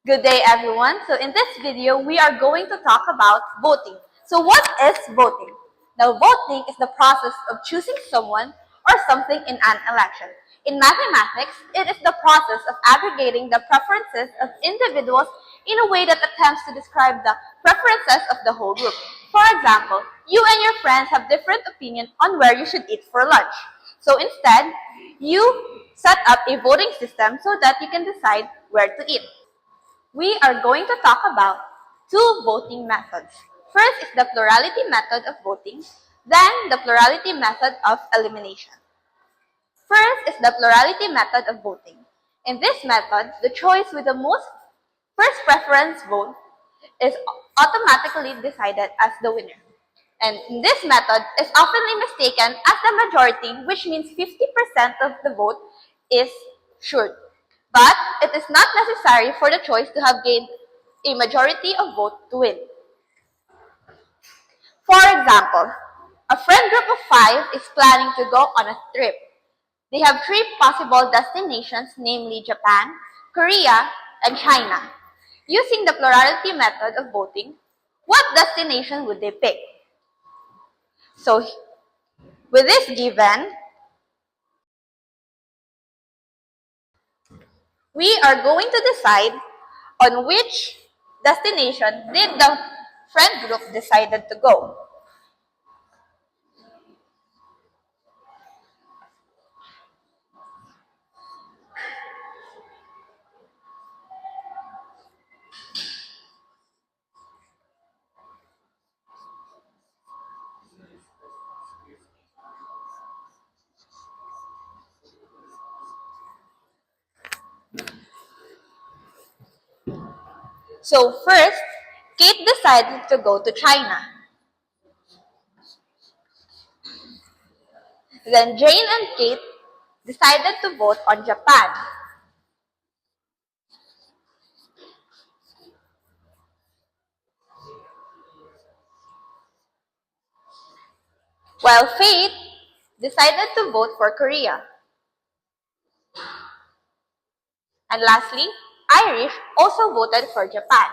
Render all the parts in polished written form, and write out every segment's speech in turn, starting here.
Good day, everyone. So in this video, we are going to talk about voting. So what is voting? Now, voting is the process of choosing someone or something in an election. In mathematics, it is the process of aggregating the preferences of individuals in a way that attempts to describe the preferences of the whole group. For example, you and your friends have different opinions on where you should eat for lunch. So instead, you set up a voting system so that you can decide where to eat. We are going to talk about two voting methods. First is the plurality method of voting, then the plurality method of elimination. First is the plurality method of voting. In this method, the choice with the most first preference vote is automatically decided as the winner. And this method is often mistaken as the majority, which means 50% of the vote is sure. But it is not necessary for the choice to have gained a majority of vote to win. For example, a friend group of 5 is planning to go on a trip. They have 3 possible destinations, namely Japan, Korea, and China. Using the plurality method of voting, what destination would they pick? So, with this given, we are going to decide on which destination did the friend group decided to go. So first, Kate decided to go to China. Then Jane and Kate decided to vote on Japan. While Faith decided to vote for Korea. And lastly, Irish also voted for Japan.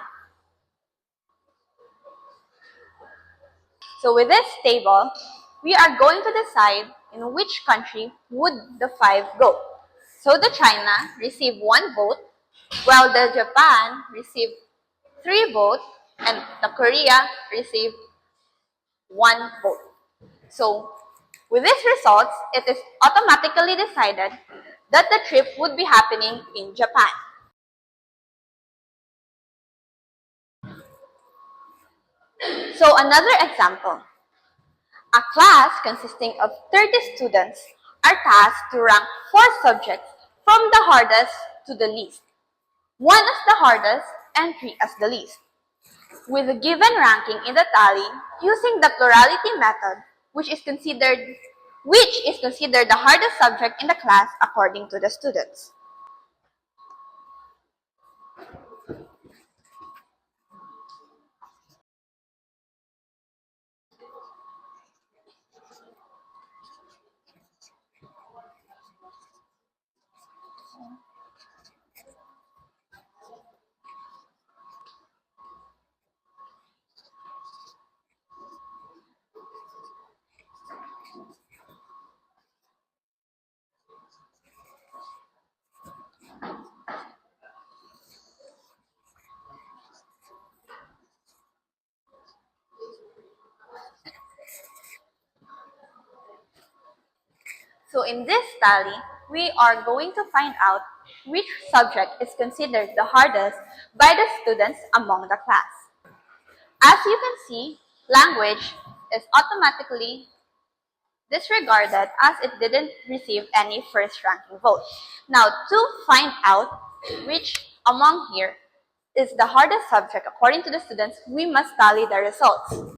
So with this table, we are going to decide in which country would the 5 go. So the China received 1 vote, while the Japan received 3 votes, and the Korea received 1 vote. So with these results, it is automatically decided that the trip would be happening in Japan. So another example. A class consisting of 30 students are tasked to rank 4 subjects from the hardest to the least. 1 as the hardest and 3 as the least. With a given ranking in the tally using the plurality method, which is considered the hardest subject in the class according to the students. So in this tally, we are going to find out which subject is considered the hardest by the students among the class. As you can see, language is automatically disregarded as it didn't receive any first ranking vote. Now, to find out which among here is the hardest subject according to the students, we must tally the results.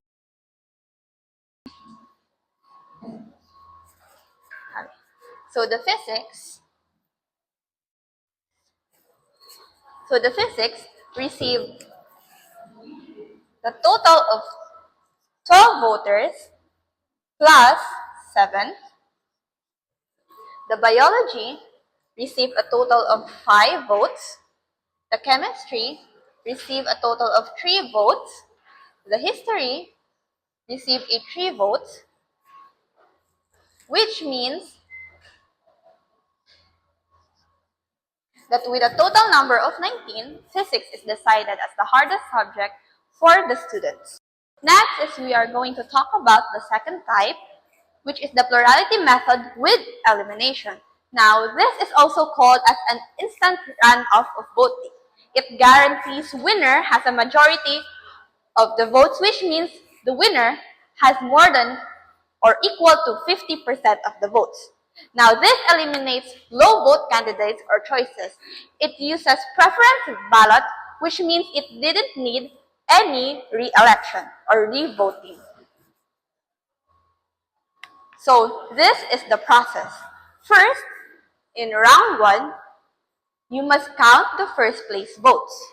So the physics received the total of 12 voters plus 7. The biology received a total of 5 votes. The chemistry received a total of 3 votes. The history received 3 votes, which means that with a total number of 19, physics is decided as the hardest subject for the students. Next is we are going to talk about the second type, which is the plurality method with elimination. Now, this is also called as an instant runoff of voting. It guarantees winner has a majority of the votes, which means the winner has more than or equal to 50% of the votes. Now, this eliminates low vote candidates or choices. It uses preference ballot, which means it didn't need any re-election or re-voting. So, this is the process. First, in round 1, you must count the first place votes.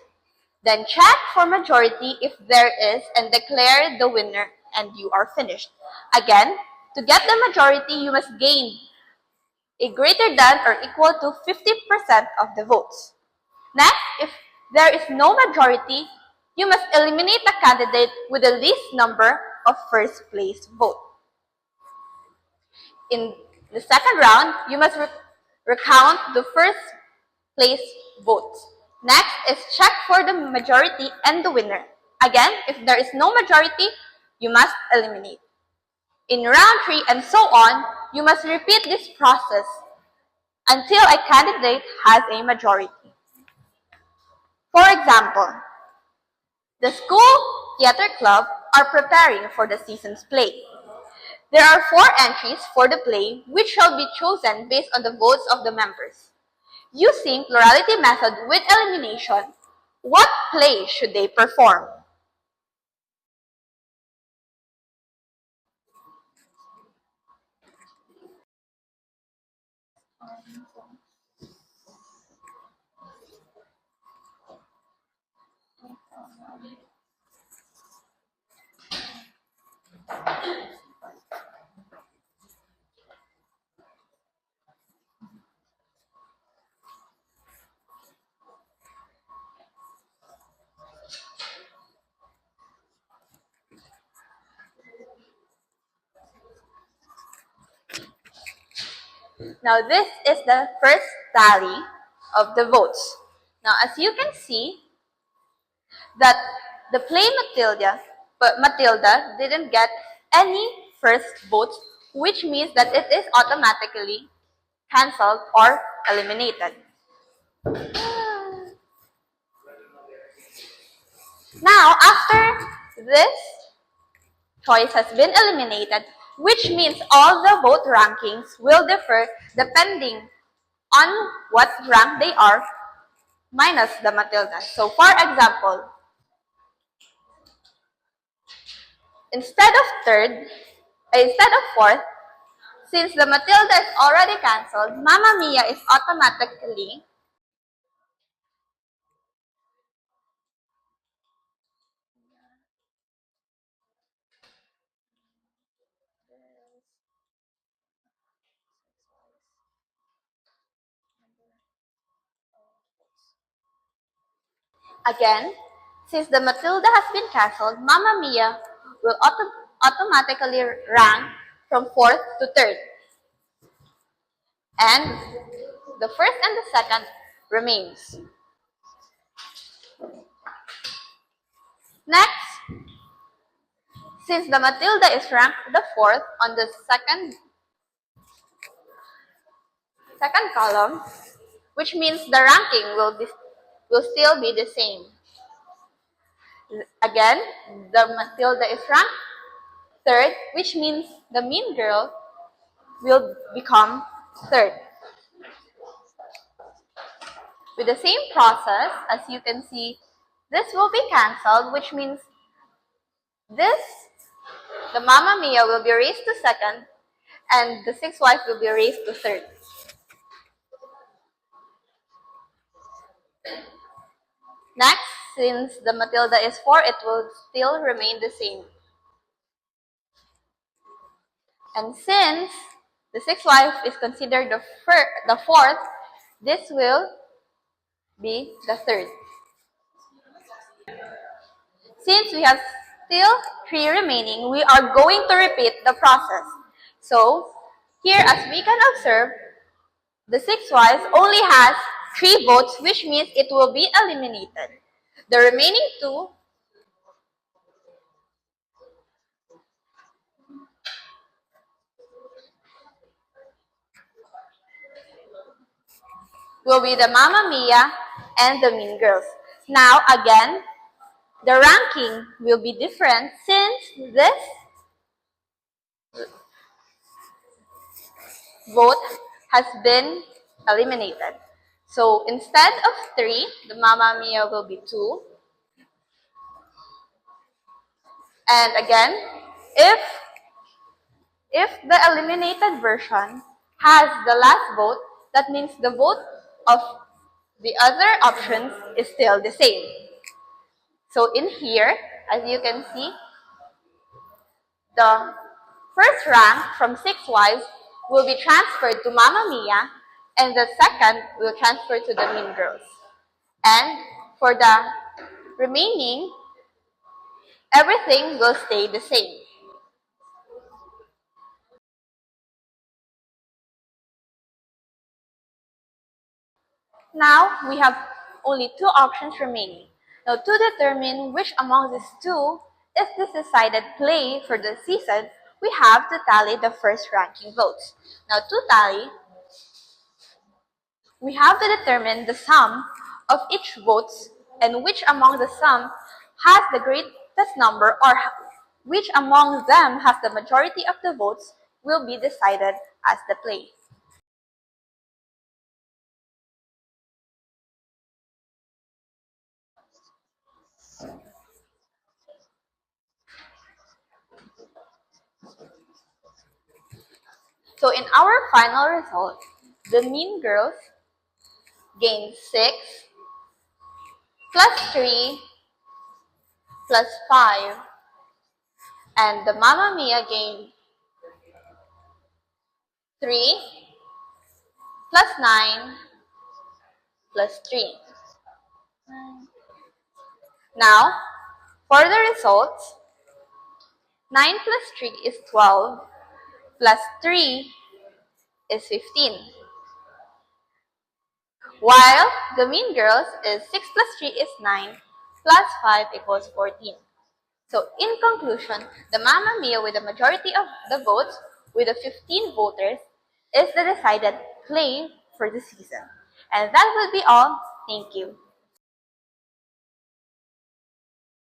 Then check for majority if there is and declare the winner and you are finished. Again, to get the majority, you must gain a greater than or equal to 50% of the votes. Next, if there is no majority, you must eliminate a candidate with the least number of first place votes. In the second round, you must recount the first place votes. Next is check for the majority and the winner. Again, if there is no majority, you must eliminate. In round 3 and so on, you must repeat this process until a candidate has a majority. For example, the school theater club are preparing for the season's play. There are 4 entries for the play which shall be chosen based on the votes of the members. Using plurality method with elimination, what play should they perform? Now this is the first tally of the votes. Now as you can see that the play Matilda didn't get any first votes, which means that it is automatically cancelled or eliminated. Now after this choice has been eliminated, which means all the vote rankings will differ depending on what rank they are minus the Matilda. So for example, instead of fourth, since the Matilda is already cancelled, Mamma Mia is automatically again, since the Matilda has been cancelled, Mamma Mia will automatically rank from fourth to third. And the first and the second remains. Next, since the Matilda is ranked the fourth on the second column, which means the ranking will still be the same. Again, the Matilda is ranked third, which means the mean girl will become third. With the same process, as you can see, this will be cancelled, which means the Mamma Mia will be raised to second, and the sixth wife will be raised to third. Next, since the Matilda is 4, it will still remain the same. And since the sixth wife is considered the fourth, this will be the third. since we have still 3 remaining, we are going to repeat the process. So, here as we can observe, the 6 wives only has 3 votes, which means it will be eliminated. The remaining 2 will be the Mamma Mia and the Mean Girls. Now, again, the ranking will be different since this vote has been eliminated. So, instead of 3, the Mamma Mia will be 2. And again, if the eliminated version has the last vote, that means the vote of the other options is still the same. So in here, as you can see, the first rank from 6 wives will be transferred to Mamma Mia, and the second will transfer to the Mean Girls. And for the remaining, everything will stay the same. Now, we have only 2 options remaining. Now, to determine which among these 2 is the decided play for the season, we have to tally the first ranking votes. Now, to tally, we have to determine the sum of each votes and which among the sum has the greatest number, or which among them has the majority of the votes will be decided as the play. So in our final result, the Mean Girls gained 6 plus 3 plus 5, and the Mamma Mia gained 3 plus 9 plus 3. Now, for the results, 9 plus 3 is 12, plus 3 is 15. While the Mean Girls is 6 plus 3 is 9, plus 5 equals 14. So in conclusion, the Mamma Mia with the majority of the votes, with the 15 voters, is the decided play for the season. And that will be all. Thank you.